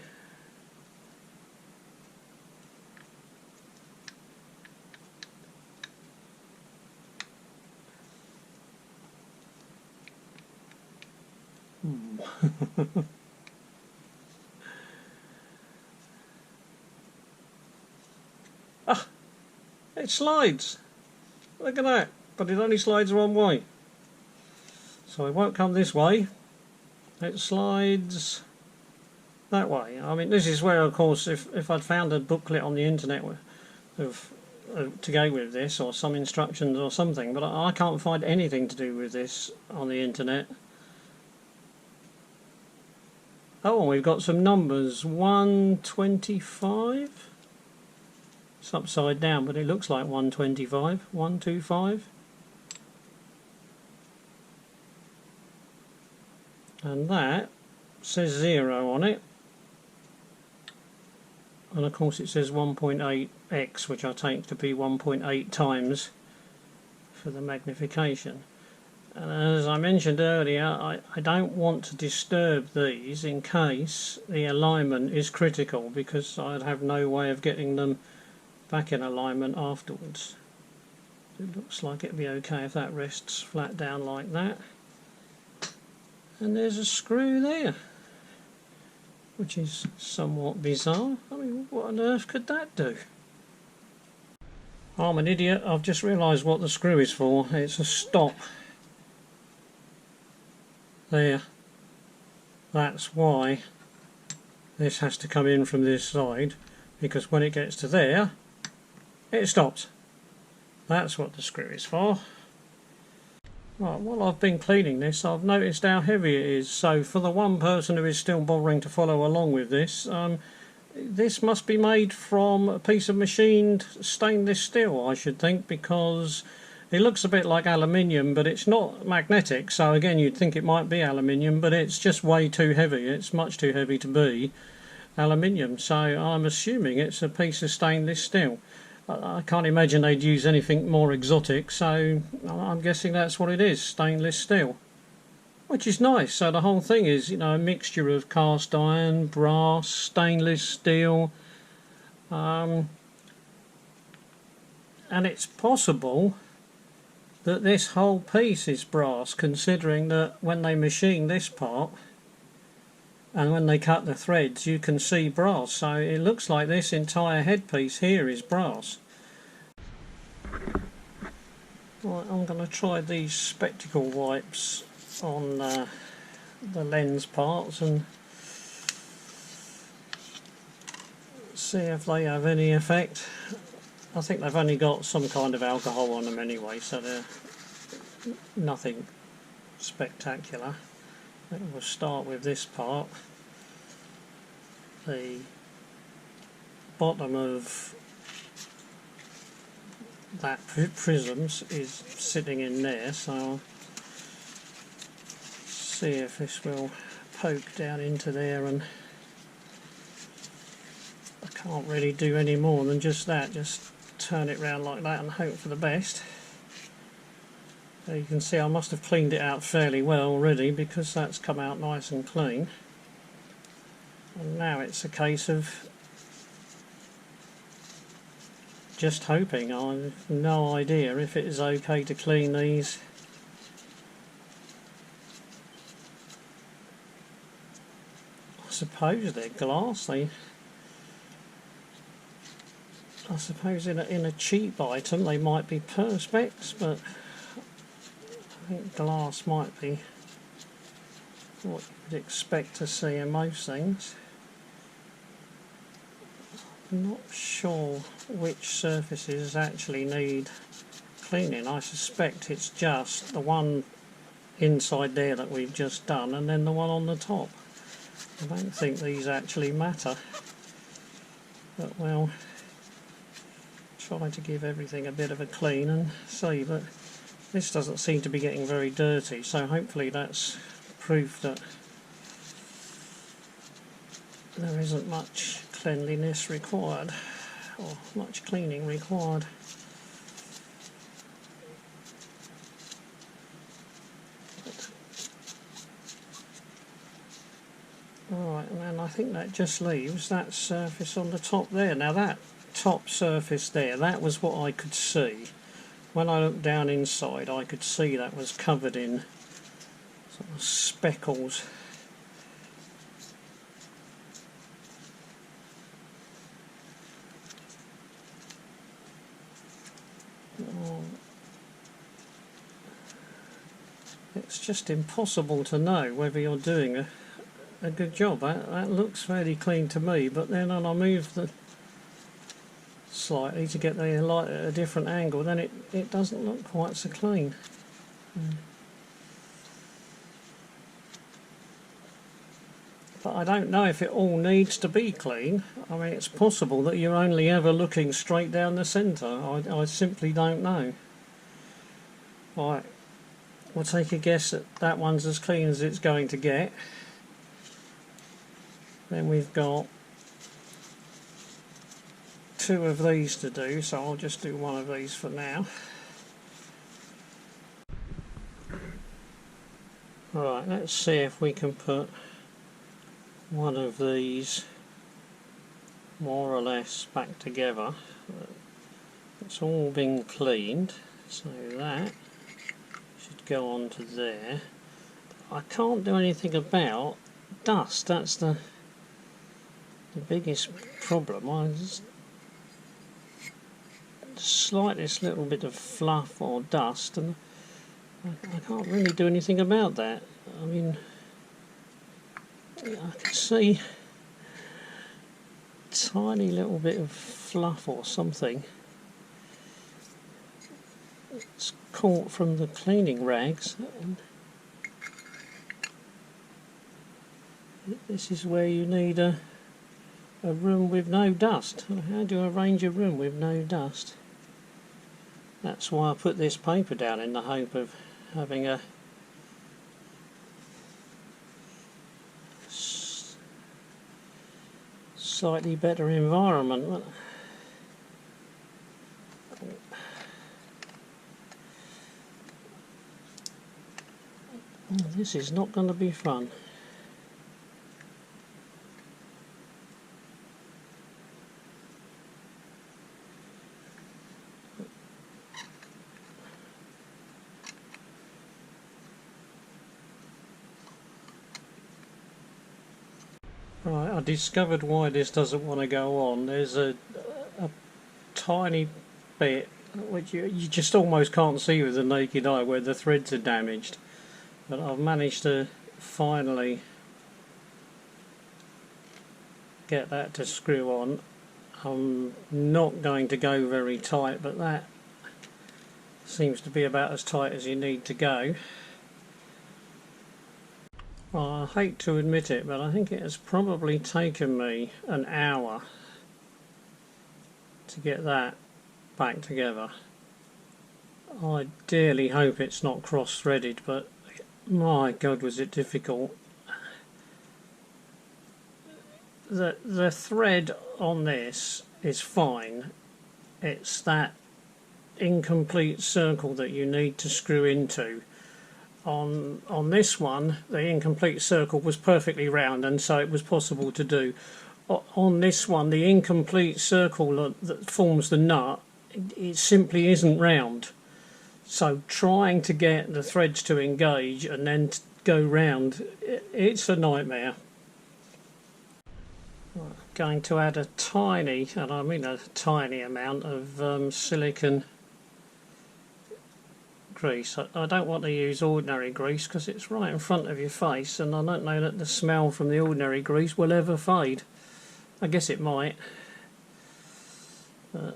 [SPEAKER 1] Ah, it slides. Look at that, but it only slides one way. So it won't come this way. It slides that way. I mean, this is where, of course, if I'd found a booklet on the internet of to go with this, or some instructions or something, but I can't find anything to do with this on the internet. Oh, we've got some numbers. 125. It's upside down, but it looks like 125. 125. And that says 0 on it. And of course it says 1.8x, which I take to be 1.8 times for the magnification. And as I mentioned earlier, I don't want to disturb these in case the alignment is critical, because I'd have no way of getting them back in alignment afterwards. It looks like it'd be okay if that rests flat down like that. And there's a screw there, which is somewhat bizarre. I mean, what on earth could that do? I'm an idiot, I've just realised what the screw is for. It's a stop. There. That's why this has to come in from this side, because when it gets to there, it stops. That's what the screw is for. Right, while I've been cleaning this, I've noticed how heavy it is. So for the one person who is still bothering to follow along with this, this must be made from a piece of machined stainless steel, I should think, because it looks a bit like aluminium, but it's not magnetic, so again you'd think it might be aluminium, but it's just way too heavy. It's much too heavy to be aluminium, so I'm assuming it's a piece of stainless steel. I can't imagine they'd use anything more exotic, so I'm guessing that's what it is, stainless steel. Which is nice, so the whole thing is, you know, a mixture of cast iron, brass, stainless steel, and it's possible that this whole piece is brass, considering that when they machine this part and when they cut the threads you can see brass, so it looks like this entire headpiece here is brass. Right, I'm going to try these spectacle wipes on the lens parts and see if they have any effect. I think they've only got some kind of alcohol on them anyway, so nothing spectacular. We'll start with this part. The bottom of that prisms is sitting in there, so I'll see if this will poke down into there, and I can't really do any more than just that, just turn it round like that and hope for the best. So you can see I must have cleaned it out fairly well already, because that's come out nice and clean. And now it's a case of just hoping. I've no idea if it is okay to clean these. I suppose they're glass. I suppose in a cheap item they might be perspex, but I think glass might be what you'd expect to see in most things. I'm not sure which surfaces actually need cleaning. I suspect it's just the one inside there that we've just done, and then the one on the top. I don't think these actually matter, but well, try to give everything a bit of a clean and see. But this doesn't seem to be getting very dirty, so hopefully that's proof that there isn't much cleanliness required, or much cleaning required. Alright, and then I think that just leaves that surface on the top there. Now that top surface there, that was what I could see. When I looked down inside, I could see that was covered in sort of speckles. It's just impossible to know whether you're doing a good job. That looks fairly clean to me, but then when I move the slightly to get the light at a different angle, then it doesn't look quite so clean. But I don't know if it all needs to be clean. I mean, it's possible that you're only ever looking straight down the centre. I simply don't know. Right, we'll take a guess that that one's as clean as it's going to get. Then we've got two of these to do, so I'll just do one of these for now. Right, let's see if we can put one of these more or less back together. It's all been cleaned, so that should go on to there. I can't do anything about dust. That's the biggest problem. The slightest little bit of fluff or dust, and I can't really do anything about that. I mean, I can see a tiny little bit of fluff or something. It's caught from the cleaning rags. And this is where you need a room with no dust. How do you arrange a room with no dust? That's why I put this paper down, in the hope of having a slightly better environment. Oh, this is not going to be fun. Right, I discovered why this doesn't want to go on. There's a tiny bit which you just almost can't see with the naked eye, where the threads are damaged, but I've managed to finally get that to screw on. I'm not going to go very tight, but that seems to be about as tight as you need to go. Well, I hate to admit it, but I think it has probably taken me an hour to get that back together. I dearly hope it's not cross-threaded, but my God, was it difficult. The thread on this is fine. It's that incomplete circle that you need to screw into. On this one, the incomplete circle was perfectly round, and so it was possible to do. On this one, the incomplete circle that forms the nut, it simply isn't round. So trying to get the threads to engage and then go round, it's a nightmare. I'm going to add a tiny, and I mean a tiny amount of silicone grease. I don't want to use ordinary grease because it's right in front of your face, and I don't know that the smell from the ordinary grease will ever fade. I guess it might. I'll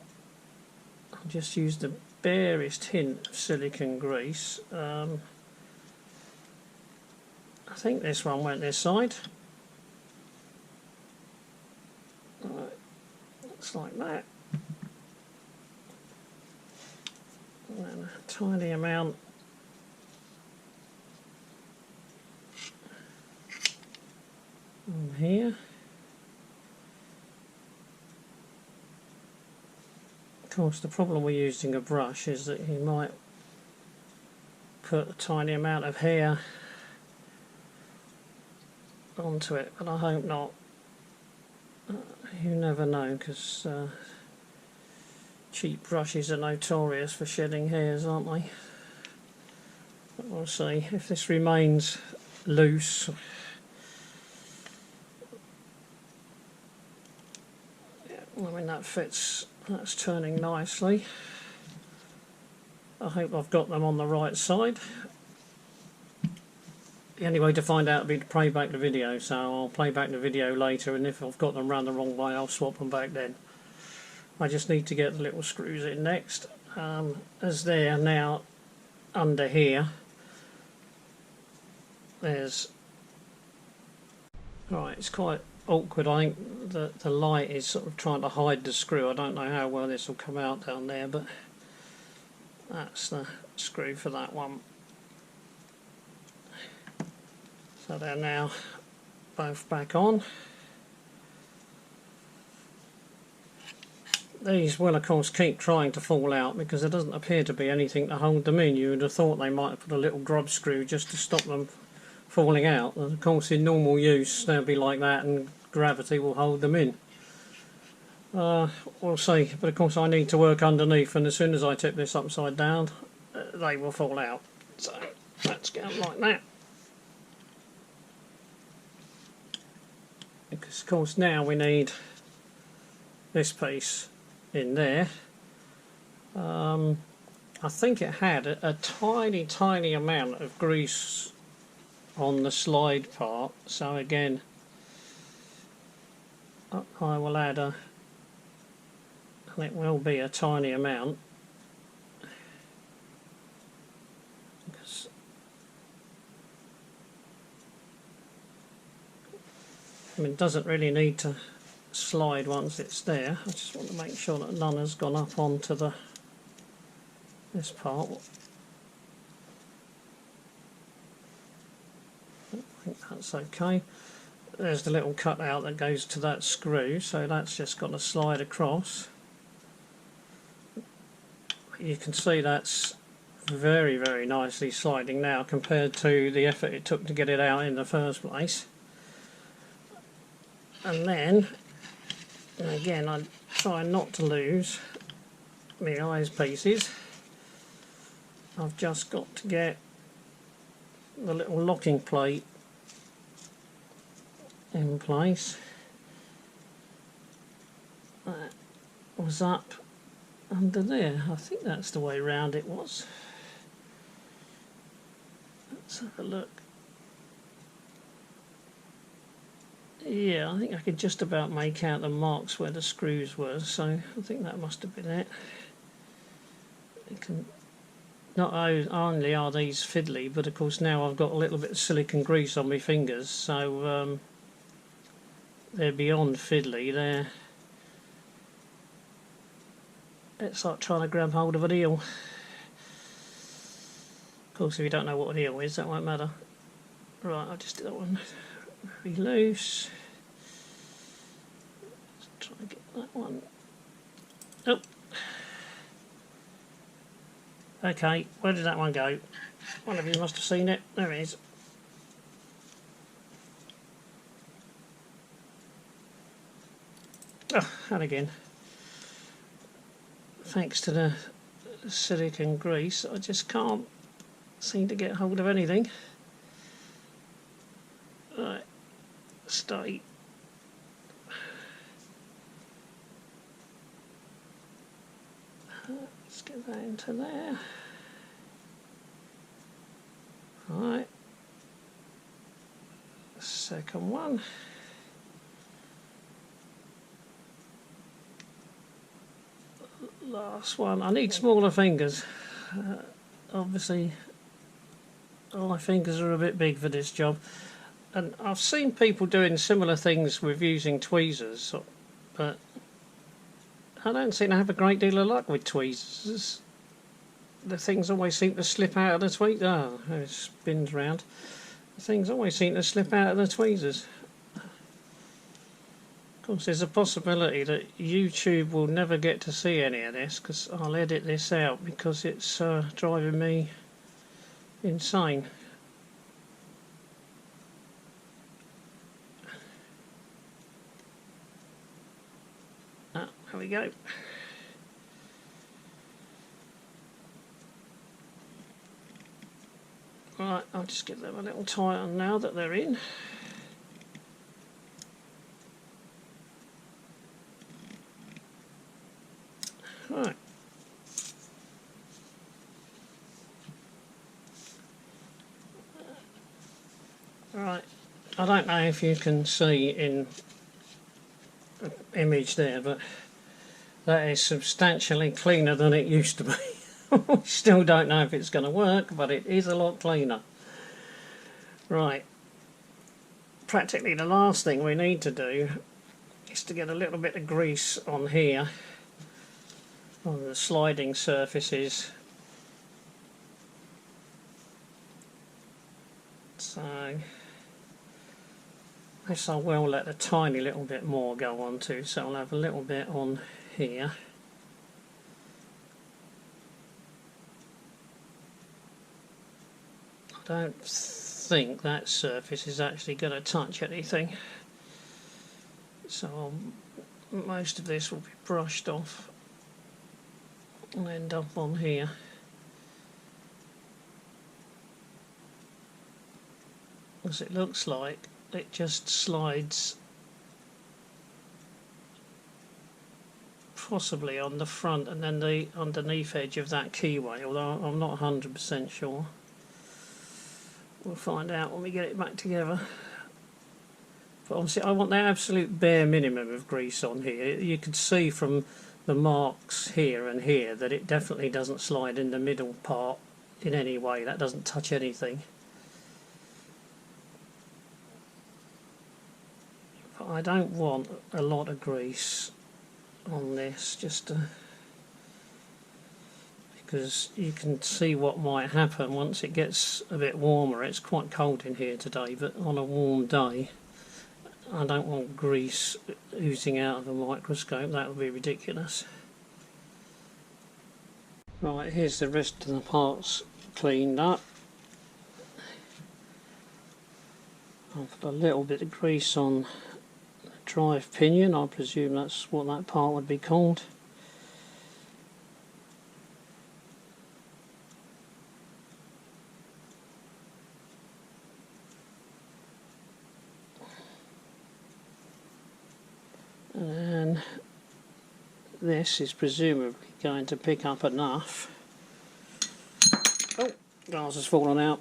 [SPEAKER 1] just use the barest hint of silicone grease. I think this one went this side. Right, looks like that. And then a tiny amount on here. Of course, the problem with using a brush is that you might put a tiny amount of hair onto it, but I hope not. You never know, because cheap brushes are notorious for shedding hairs, aren't they? But we'll see. If this remains loose, yeah, I mean that fits, that's turning nicely. I hope I've got them on the right side. The only way to find out would be to play back the video, so I'll play back the video later, and if I've got them round the wrong way I'll swap them back then. I just need to get the little screws in next. As they're now under here, there's... Right, it's quite awkward. I think the light is sort of trying to hide the screw. I don't know how well this will come out down there, but that's the screw for that one. So they're now both back on. These will of course keep trying to fall out because there doesn't appear to be anything to hold them in. You would have thought they might have put a little grub screw just to stop them falling out. And of course in normal use they'll be like that and gravity will hold them in. We'll see, but of course I need to work underneath, and as soon as I tip this upside down they will fall out. So let's get them like that. Because of course now we need this piece in there. I think it had a tiny amount of grease on the slide part, so again I will add and it will be a tiny amount. I mean, it doesn't really need to slide once it's there. I just want to make sure that none has gone up onto this part. I think that's okay. There's the little cutout that goes to that screw, so that's just got to slide across. You can see that's very nicely sliding now compared to the effort it took to get it out in the first place. And then, again, I try not to lose my eyes pieces. I've just got to get the little locking plate in place. That was up under there. I think that's the way round it was. Let's have a look. Yeah, I think I could just about make out the marks where the screws were, so I think that must have been it. You can not only are these fiddly, but of course now I've got a little bit of silicone grease on my fingers, so they're beyond fiddly. It's like trying to grab hold of an eel. Of course, if you don't know what an eel is, that won't matter. Right, I'll just do that one very loose. Let's try and get that one. Oh. Okay, where did that one go? One of you must have seen it. There it is. Oh, and again. Thanks to the silicone grease, I just can't seem to get hold of anything. Right, stay. Let's get that into there. Right, second one. Last one. I need smaller fingers. Obviously, my fingers are a bit big for this job. And I've seen people doing similar things with using tweezers, but I don't seem to have a great deal of luck with tweezers. The things always seem to slip out of the tweezers. Oh, it spins round. The things always seem to slip out of the tweezers. Of course, there's a possibility that YouTube will never get to see any of this, because I'll edit this out because it's driving me insane. Ah, there we go. Right, I'll just get them a little tighter now that they're in. Right. Right. I don't know if you can see in the image there, but that is substantially cleaner than it used to be. We still don't know if it's going to work, but it is a lot cleaner. Right. Practically the last thing we need to do is to get a little bit of grease on here, on the sliding surfaces. So this I will let a tiny little bit more go on to, so I'll have a little bit on here. I don't think that surface is actually going to touch anything, so most of this will be brushed off and end up on here. As it looks like it just slides possibly on the front and then the underneath edge of that keyway, although I'm not 100% sure. We'll find out when we get it back together. But obviously I want the absolute bare minimum of grease on here. You can see from the marks here and here that it definitely doesn't slide in the middle part in any way. That doesn't touch anything. But I don't want a lot of grease on this, just because you can see what might happen once it gets a bit warmer. It's quite cold in here today, but on a warm day I don't want grease oozing out of the microscope. That would be ridiculous. Right, here's the rest of the parts cleaned up. I've put a little bit of grease on the drive pinion. I presume that's what that part would be called. And this is presumably going to pick up enough. Oh, glass has fallen out.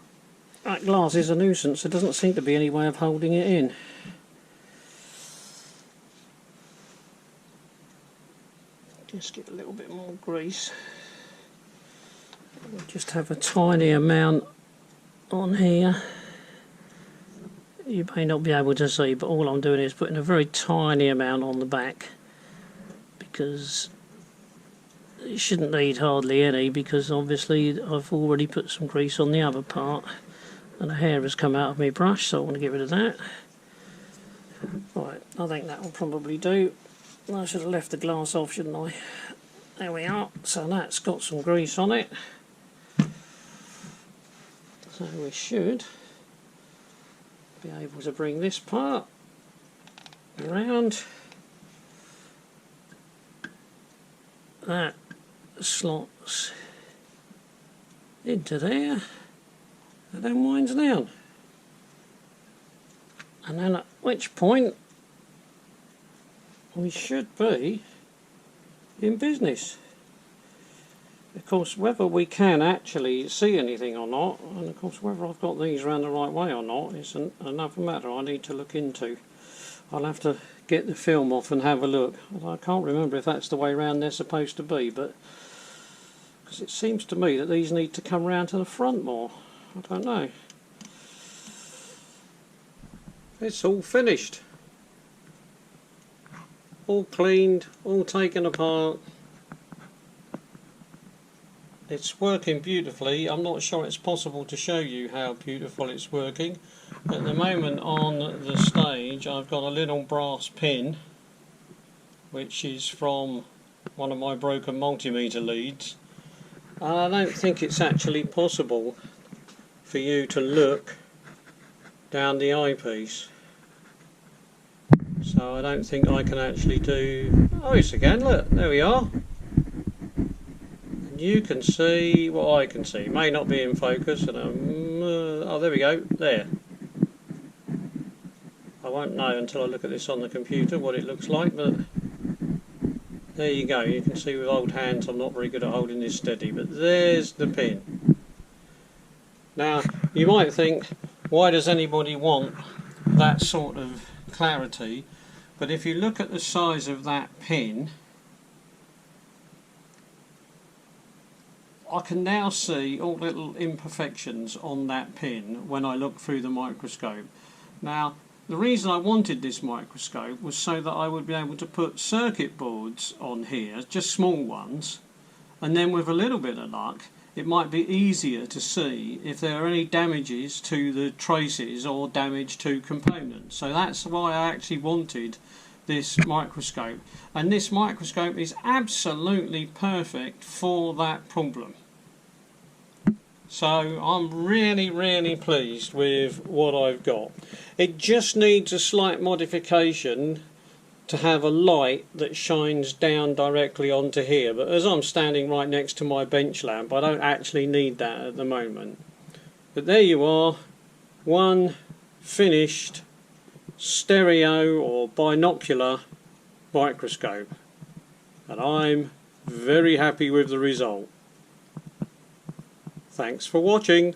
[SPEAKER 1] That glass is a nuisance. There doesn't seem to be any way of holding it in. Just get a little bit more grease. just have a tiny amount on here. You may not be able to see, but all I'm doing is putting a very tiny amount on the back, because it shouldn't need hardly any, because obviously I've already put some grease on the other part and the hair has come out of my brush, so I want to get rid of that. Right, I think that will probably do. I should have left the glass off, shouldn't I? There we are, so that's got some grease on it. So we should be able to bring this part around. That slots into there and then winds down. And then at which point we should be in business. Of course, whether we can actually see anything or not, and of course whether I've got these around the right way or not, is another matter I need to look into. I'll have to get the film off and have a look. I can't remember if that's the way round they're supposed to be, but because it seems to me that these need to come round to the front more. I don't know. It's all finished. All cleaned, all taken apart. It's working beautifully. I'm not sure it's possible to show you how beautiful it's working. At the moment on the stage I've got a little brass pin which is from one of my broken multimeter leads. I don't think it's actually possible for you to look down the eyepiece. So I don't think I can actually do... Oh, yes, again, look, there we are. And you can see what I can see. It may not be in focus. And oh, there we go, there. I won't know until I look at this on the computer what it looks like, but there you go. You can see with old hands I'm not very good at holding this steady, but there's the pin. Now, you might think, why does anybody want that sort of clarity? But if you look at the size of that pin, I can now see all little imperfections on that pin when I look through the microscope. Now, the reason I wanted this microscope was so that I would be able to put circuit boards on here, just small ones, and then with a little bit of luck it might be easier to see if there are any damages to the traces or damage to components. So that's why I actually wanted this microscope, and this microscope is absolutely perfect for that problem. So I'm really pleased with what I've got. It just needs a slight modification to have a light that shines down directly onto here, but as I'm standing right next to my bench lamp I don't actually need that at the moment. But there you are, one finished stereo or binocular microscope, and I'm very happy with the result. Thanks for watching.